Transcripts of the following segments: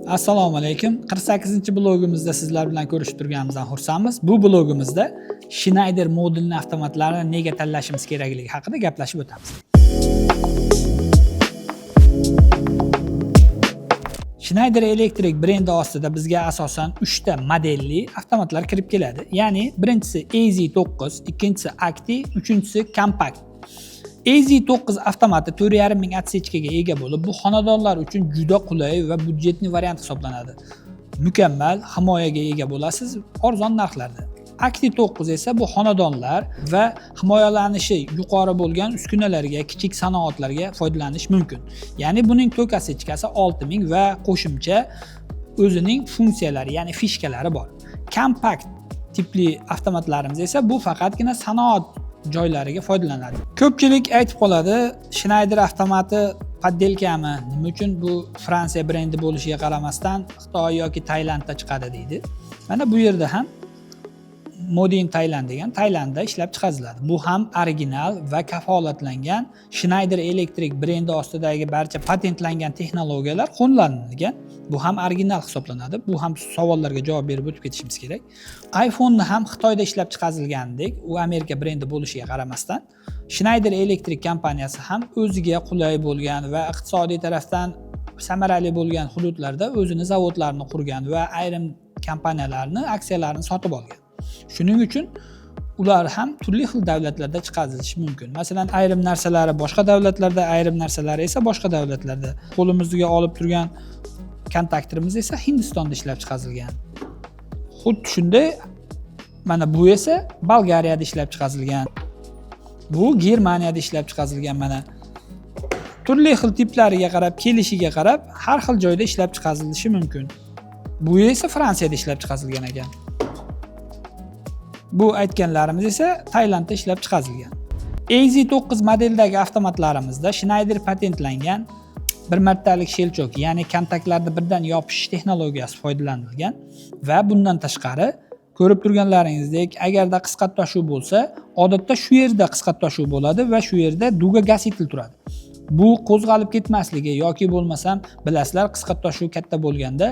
Assalomu alaykum. 48-blogimizda sizlar bilan ko'rishib turganimizdan xursandmiz. Bu blogimizda Schneider modulli avtomatlarini nega tanlashimiz kerakligi haqida gaplashib o'tamiz. Schneider Electric brendi ostida bizga asosan 3 ta modelli avtomatlar kirib keladi. Ya'ni birinchisi AZ9, ikkinchisi Acti, uchinchisi Compact. AZ9 avtomati 4,5 ming отсечкаga ega bo'lib, bu xonadonlar uchun juda qulay va budjetli variant hisoblanadi. Mukammal himoyaga ega bo'lasiz arzon narxlarda. Acti 9 esa bu xonadonlar va himoyalanishi yuqori bo'lgan uskunalarga, kichik sanoatlarga foydalanish mumkin. Ya'ni buning tok отсечкasi 6000 va qo'shimcha o'zining funksiyalari, ya'ni fishkalari bor. Compact tipli avtomatlarimiz esa bu faqatgina sanoat joylariga foydalanadi. Ko'pchilik aytib qoladi, Schneider avtomati poddelkami? Nima uchun bu Fransiya brendi bo'lishiga qaramasdan Xitoy yoki Tailandda chiqadi deydi. Mana bu yerda ham Made in Thailand degan Tailandda ishlab chiqariladi. Bu ham original va kafolatlangan Schneider Electric brendi ostidagi barcha patentlangan texnologiyalar qo'llanilgan. Bu ham original hisoblanadi. Bu ham savollarga javob berib o'tib ketishimiz kerak. iPhone'ni ham Xitoyda ishlab chiqarilgandek, u Amerika brendi bo'lishiga qaramasdan, Schneider Electric kompaniyasi ham o'ziga qulay bo'lgan va iqtisodiy tarafdan samarali bo'lgan hududlarda o'zini zavodlarini qurgan va ayrim kompaniyalarning aksiyalarini sotib olgan. Shuning uchun ular ham turli xil davlatlarda chiqarilishi mumkin. Masalan, ayrim narsalari boshqa davlatlarda, ayrim narsalari esa boshqa davlatlarda. Qo'limizga olib turgan kontaktorimiz esa Hindistonda ishlab chiqarilgan. Xuddi shunday, mana bu esa Bolgariyada ishlab chiqarilgan. Bu Germaniyada ishlab chiqarilgan. Mana turli xil tiplariga qarab, kelishiga qarab har xil joyda ishlab chiqarilishi mumkin. Bu esa Fransiyada ishlab chiqarilgan ekan. Bu aytganlarimiz esa Tailandda ishlab chiqarilgan. AZ9 modeldagi avtomatlarimizda Schneider patentlangan bir martalik shelchok, ya'ni kontaktlarni birdan yopish texnologiyasi foydalanilgan va bundan tashqari ko'rib turganlaringizdek, agarda qisqartoshuv bo'lsa, odatda shu yerda qisqartoshuv bo'ladi va shu yerda duga gasitel turadi. Bu qo'zg'alib ketmasligi yoki bo'lmasam, bilasizlar, qisqartoshuv katta bo'lganda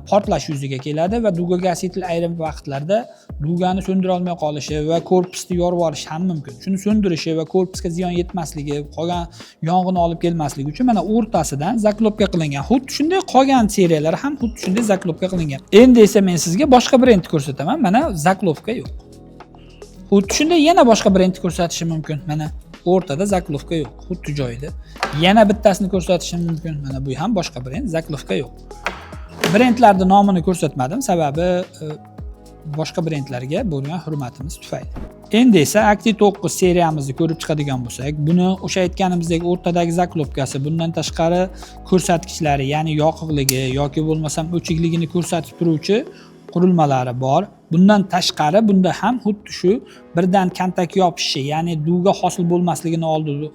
portlash yuzaga keladi va duga gasitel ayrim vaqtlarda dugani so'ndira olmay qolishi va korpusni yorib yuborishi ham mumkin. Shuni so'ndirishi va korpusga ziyon yetmasligi, qolgan yong'in olib kelmasligi uchun mana o'rtasidan zaklopka qilingan. Xuddi shunday qolgan seriyalar ham xuddi shunday zaklopka qilingan. Endi esa men sizga boshqa brendni ko'rsataman. Mana zaklopka yo'q. Xuddi shunday yana boshqa brendni ko'rsatishim mumkin. Mana o'rtada zaklovka yo'q, xuddi joyida. Yana bittasini ko'rsatishim mumkin. Mana bu ham boshqa brend, zaklovka yo'q. Brendlarning nomini ko'rsatmadim, sababi boshqa brendlarga bo'lgan hurmatimiz tufayli. Endi esa Acti 9 seriyamizni ko'rib chiqadigan bo'lsak, buni o'sha aytganimizdek o'rtadagi zaklopkasi, bundan tashqari ko'rsatkichlari, ya'ni yoqiqligi yoki bo'lmasam o'chikligini ko'rsatib turuvchi qurilmalari bor. Bundan tashqari bunda ham xuddi shu birdan kontak yopishi, ya'ni duga hosil bo'lmasligini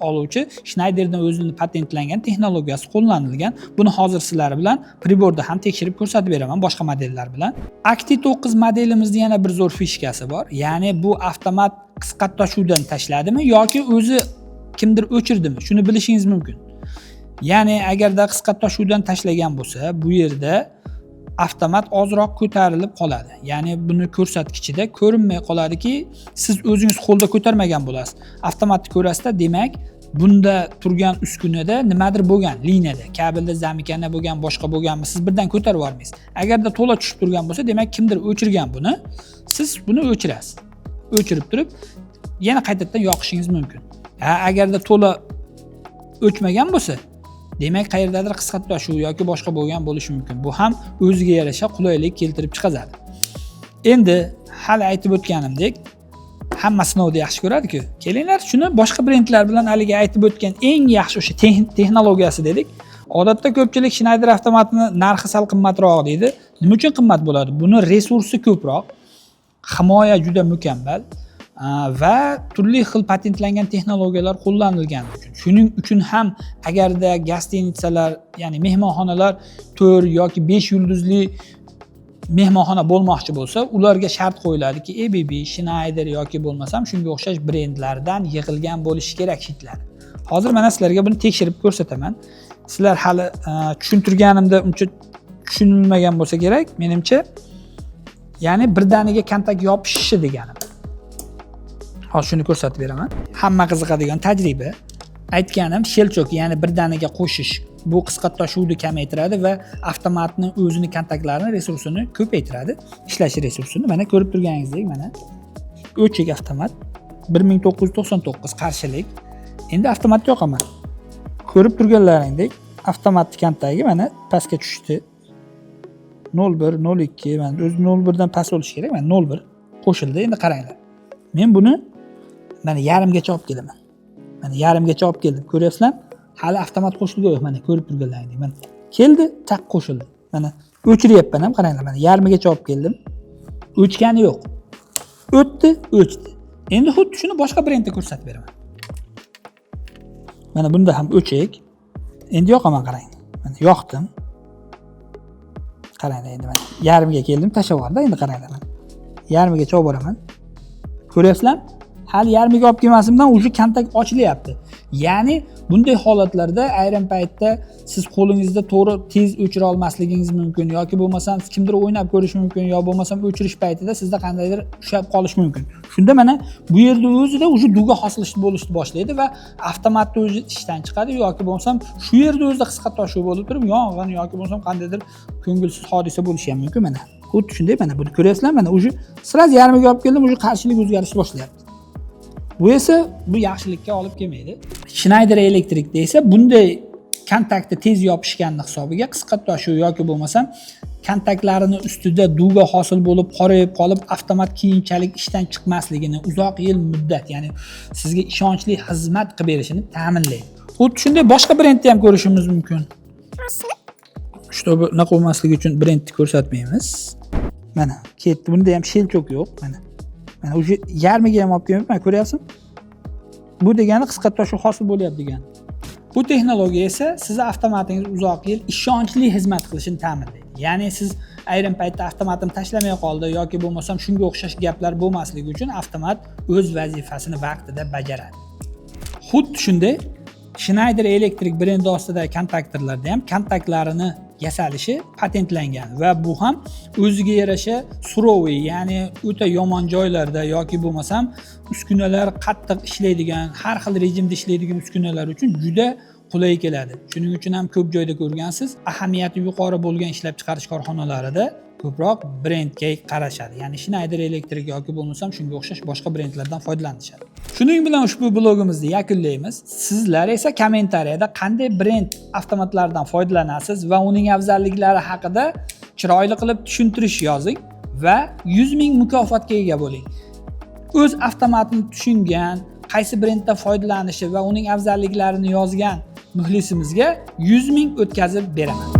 oluvchi Schneiderning o'zining patentlangan texnologiyasi qo'llanilgan. Buni hozir sizlar bilan priborda ham tekshirib ko'rsatib beraman boshqa modellar bilan. Acti 9 modelimizning yana bir zo'r fishkasi bor. Ya'ni bu avtomat qisqartashuvdan tashladimi yoki o'zi kimdir o'chirdimi? Shuni bilishingiz mumkin. Ya'ni agarda qisqartashuvdan tashlagan bo'lsa, bu yerda avtomat ozroq ko'tarilib qoladi. Ya'ni buni ko'rsatkichida ko'rinmay qoladiki, siz o'zingiz qo'lda ko'tarmagan bo'lasiz. Avtomatni ko'rasizda, demak, bunda turgan uskunada nimadir bo'lgan, liniyada, kabelda zamikana bo'lgan, boshqa bo'lganmi, siz birdan ko'tarib olmaysiz. Agarda to'la tushib turgan bo'lsa, demak kimdir o'chirgan buni. Siz buni o'chirasiz. O'chirib turib, yana qaytadan yoqishingiz mumkin. Agarda to'la o'chmagan bo'lsa, demak, qayerdadir qisqartoshuv yoki boshqa bo'lgan bo'lishi mumkin. Bu ham o'ziga yarasha qulaylik keltirib chiqazadi. Endi hali aytib o'tganimdek, hamma sinovni yaxshi ko'radi-ku. Kelinglar, shuni boshqa brendlar bilan haliga aytib o'tgan eng yaxshi o'sha texnologiyasi dedik. Odatda ko'pchilik Schneider avtomatini narxi sal qimmatroq deydi. Nima uchun qimmat bo'ladi? Buni resursi ko'proq, himoya juda mukammal va turli xil patentlangan texnologiyalar qo'llanilgani uchun. Shuning uchun ham agarda gostinitsalar, ya'ni mehmonxonalar 4 yoki 5 yulduzli mehmonxona bo'lmoqchi bo'lsa, ularga shart qo'yiladiki, ABB, Schneider yoki bo'lmasam shunga o'xshash brendlardan yig'ilgan bo'lishi kerak shitlar. Hozir mana sizlarga buni tekshirib ko'rsataman. Sizlar hali tushuntirganimda uncha tushunilmagan bo'lsa kerak, menimcha, ya'ni birdaniga kontak yopishishi deganim. Hozir shuni ko'rsatib beraman. Hamma qiziqadigan tajriba. Aytganim, shelchok, ya'ni birdaniga qo'shish bu qisqa tashuvni kamaytiradi va avtomatning o'zini kontaktlarini resursini ko'paytiradi, ishlash resursini. Mana ko'rib turganingizdek, mana o'chik avtomat 1999 qarshilik. Endi avtomatga yoqaman. Ko'rib turganlaringdek, avtomatning kontagi mana pastga tushdi. 01, 02, mana o'zi 01 dan past bo'lishi kerak. Mana 01 qo'shildi. Endi qaranglar. Men buni mana yarimgacha olib kelaman. Mana yarimgacha olib keldim. Ko'ryapsizlar? Hali avtomat qo'shilgan yo'q. Mana ko'rib turganlaringdek. Mana keldi, tak qo'shildi. Mana o'chiryapman ham, qaranglar. Mana yarmigacha olib keldim. O'chgani yo'q. O'tdi, o'chdi. Endi xuddi shuni boshqa brendda ko'rsatib beraman. Mana bunda ham o'chik. Endi yoqaman, qarang. Mana yoqdim. Qaranglar endi mana yarmiga keldim, tashlab yubordim. Endi qaranglar mana. Yarmigacha olib boraman. Ko'ryapsizlar? Hali yarmiga olib kelmasimdan уже kontak ochilyapti. Ya'ni bunday holatlarda ayrim paytda siz qo'lingizda to'g'ri tez o'chira olmasligingiz mumkin yoki bo'lmasam kimdir o'ynab ko'rish mumkin yo bo'lmasam o'chirish paytida sizda qandaydir ushlab qolish mumkin. Shunda mana bu yerda o'zida уже duga hosil bo'lishni boshlaydi va avtomatni o'zi ishdan chiqadi yoki bo'lmasam shu yerda o'zida qisqa toshuv bo'lib turib yong'in yoki bo'lmasam qandaydir ko'ngilsiz hodisa bo'lishi ham mumkin mana. Xuddi shunday mana buni ko'ryapsizlar, mana уже sirasi yarmiga olib keldim, уже qarshilik o'zgarishni boshlayapti. Bu esa bu yaxshilikka olib kelmaydi. Schneider Electric'da esa bunday kontaktni tez yopishganning hisobiga qisqa toshuv yoki bo'lmasam kontaktlarini ustida duga hosil bo'lib qorayib qolib avtomat keyinchalik ishdan chiqmasligini uzoq yil muddat, ya'ni sizga ishonchli xizmat qilib berishini ta'minlaydi. Xuddi shunday boshqa brendni ham ko'rishimiz mumkin. Чтобы naqa bo'lmasligi uchun brendni ko'rsatmaymiz. Mana ketdi. Bunda ham shelchok yo'q, mana. Mana o'sha yarmiga ham olib kelmayman, ko'ryapsizmi? Bu degani qisqa toshuv hosil bo'lyapti degani. Bu texnologiya esa siz avtomatingiz uzoq yil ishonchli xizmat qilishini ta'minlaydi. Ya'ni siz ayrim paytda avtomatim tashlamay qoldi yoki bo'lmasam shunga o'xshash gaplar bo'lmasligi uchun avtomat o'z vazifasini vaqtida bajaradi. Xuddi shunday Schneider Electric brendi ostidagi kontaktorlarda ham kontaktlarini yasalishi patentlangan va bu ham o'ziga yarasha suroviy, ya'ni o'ta yomon joylarda yoki bo'lmasam uskunalar qattiq ishlaydigan, har xil rejimda ishlaydigan uskunalar uchun juda qulay keladi. Shuning uchun ham ko'p joyda ko'rgansiz, ahamiyati yuqori bo'lgan ishlab chiqarish korxonalarida ko'proq brendga qarashadi. Ya'ni Schneider Electric yoki bo'lmasam shunga o'xshash boshqa brendlardan foydalanishadi. Shuning bilan ushbu blogimizni yakunlaymiz. Sizlar esa kommentariyada qanday brend avtomatlardan foydalanasiz va uning afzalliklari haqida chiroyli qilib tushuntirish yozing va 100 ming mukofotga ega bo'ling. O'z avtomatini tushungan, qaysi brenddan foydalanishi va uning afzalliklarini yozgan muxlisimizga 100 ming o'tkazib beraman.